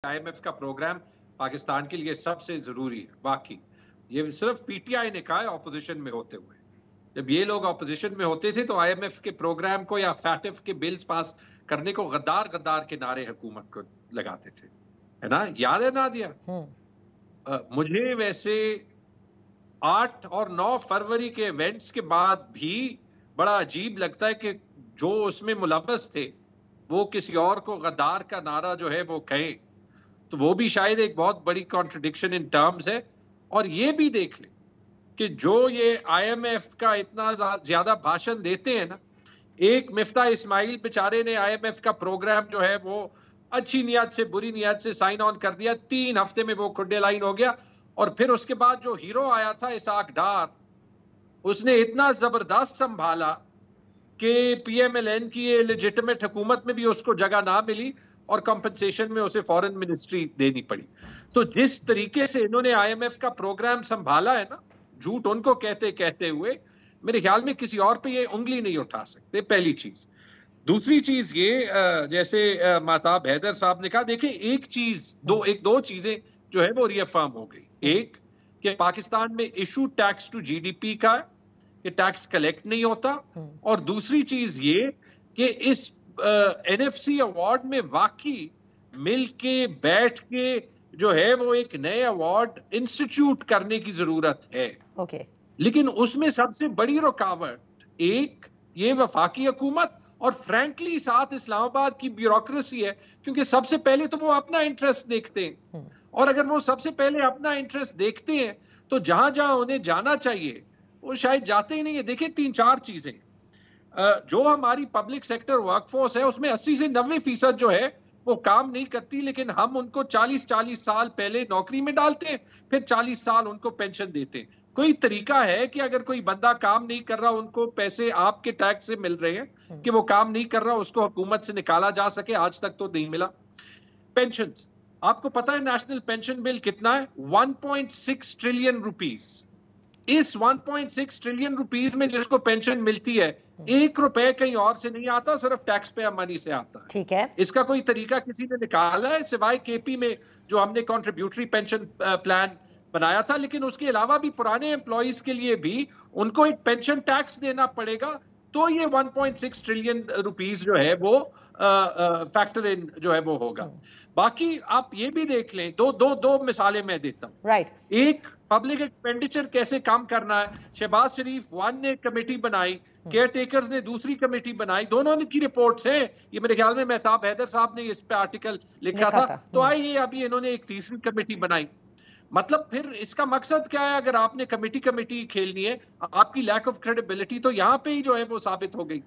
IMF का programme Pakistan के लिए सबसे जरूरी है। बाकी ये सिर्फ पीटीआई ने कहा है ऑपोजिशन में होते हुए। जब ये लोग ऑपोजिशन में होते थे तो आईएमएफ के प्रोग्राम को या फैटिफ के बिल्स पास करने को गद्दार गद्दार के नारे हुकूमत को लगाते थे, है ना? याद है नादिया? मुझे वैसे 8 और 9 फरवरी के इवेंट्स के बाद भी बड़ा अजीब लगता है कि जो उसमें मुलव्वस थे वो किसी और को गद्दार का नारा जो है वो कहें, तो वो भी शायद एक बहुत बड़ी कॉन्ट्रडिक्शन इन टर्म्स है। और ये भी देख लें कि जो ये आईएमएफ का इतना ज्यादा भाषण देते हैं ना, एक मिफ्ता इस्माइल बेचारे ने आईएमएफ का प्रोग्राम जो है वो अच्छी नियत से बुरी नियत से साइन ऑन कर दिया, 3 हफ्ते में वो खुड्डे लाइन हो गया। और फिर उसके बाद जो हीरो आया था इसाक डार, उसने इतना जबरदस्त संभाला कि पीएमएलएन की ये लेजिटिमेट हुकूमत में भी उसको जगह ना मिली और कंपनसेशन में उसे फॉरेन मिनिस्ट्री देनी पड़ी। तो जिस तरीके से इन्होंने आईएमएफ का प्रोग्राम संभाला है ना, झूठ उनको कहते कहते हुए, मेरे ख्याल में किसी और पे ये उंगली नहीं उठा सकते, पहली चीज। दूसरी चीज ये, जैसे माताब हैदर साहब ने कहा, देखिए एक चीज दो चीजें जो है वो रिअफर्म हो गई। एक कि पाकिस्तान में इशू टैक्स टू जीडीपी का है, कि टैक्स कलेक्ट नहीं होता। और दूसरी चीज ये कि इस एनएफसी अवार्ड में वाकई मिल के बैठ के जो है वो एक नए अवार्ड इंस्टीट्यूट करने की जरूरत है। लेकिन उसमें सबसे बड़ी रुकावट एक ये वफाकी हुकूमत और फ्रैंकली साथ इस्लामाबाद की ब्यूरोक्रेसी है, क्योंकि सबसे पहले तो वो अपना इंटरेस्ट देखते हैं। और अगर वो सबसे पहले अपना इंटरेस्ट देखते हैं तो जहां जहां उन्हें जाना चाहिए वो शायद जाते ही नहीं है। देखिए 3-4 चीजें, जो हमारी पब्लिक सेक्टर वर्कफोर्स है उसमें 80 से 90% जो है वो काम नहीं करती, लेकिन हम उनको 40-40 साल पहले नौकरी में डालते हैं, फिर 40 साल उनको पेंशन देते हैं। कोई तरीका है कि अगर कोई बंदा काम नहीं कर रहा, उनको पैसे आपके टैक्स से मिल रहे हैं, कि वो काम नहीं कर रहा उसको हुकूमत से निकाला जा सके? आज तक तो नहीं मिला। पेंशन, आपको पता है नेशनल पेंशन बिल कितना है? 1.6 ट्रिलियन रुपीस। इस 1.6 ट्रिलियन रुपीस में जिसको पेंशन मिलती है, 1 रुपए कहीं और से नहीं आता, सिर्फ टैक्स पेयर मनी से आता है। ठीक है, इसका कोई तरीका किसी ने निकाला है सिवाय केपी में जो हमने कॉन्ट्रीब्यूटरी पेंशन प्लान बनाया था? लेकिन उसके अलावा भी पुराने एम्प्लॉइज के लिए भी उनको एक पेंशन टैक्स देना पड़ेगा, तो ये 1.6 ट्रिलियन रुपीस जो है वो फैक्टर इन जो है वो होगा। बाकी आप ये भी देख लें, दो मिसालें मैं देता हूँ। राइट। एक, पब्लिक एक्सपेंडिचर कैसे कम करना है। शहबाज शरीफ 1 ने कमेटी बनाई, केयर टेकर्स ने दूसरी कमेटी बनाई, दोनों की रिपोर्ट्स हैं। ये मेरे ख्याल में मेहताब हैदर साहब ने इस पे आर्टिकल लिखा था। तो आइए अभी इन्होंने एक तीसरी कमेटी बनाई। मतलब फिर इसका मकसद क्या है? अगर आपने कमेटी खेलनी है, आपकी लैक ऑफ क्रेडिबिलिटी तो यहाँ पे ही जो है वो साबित हो गई।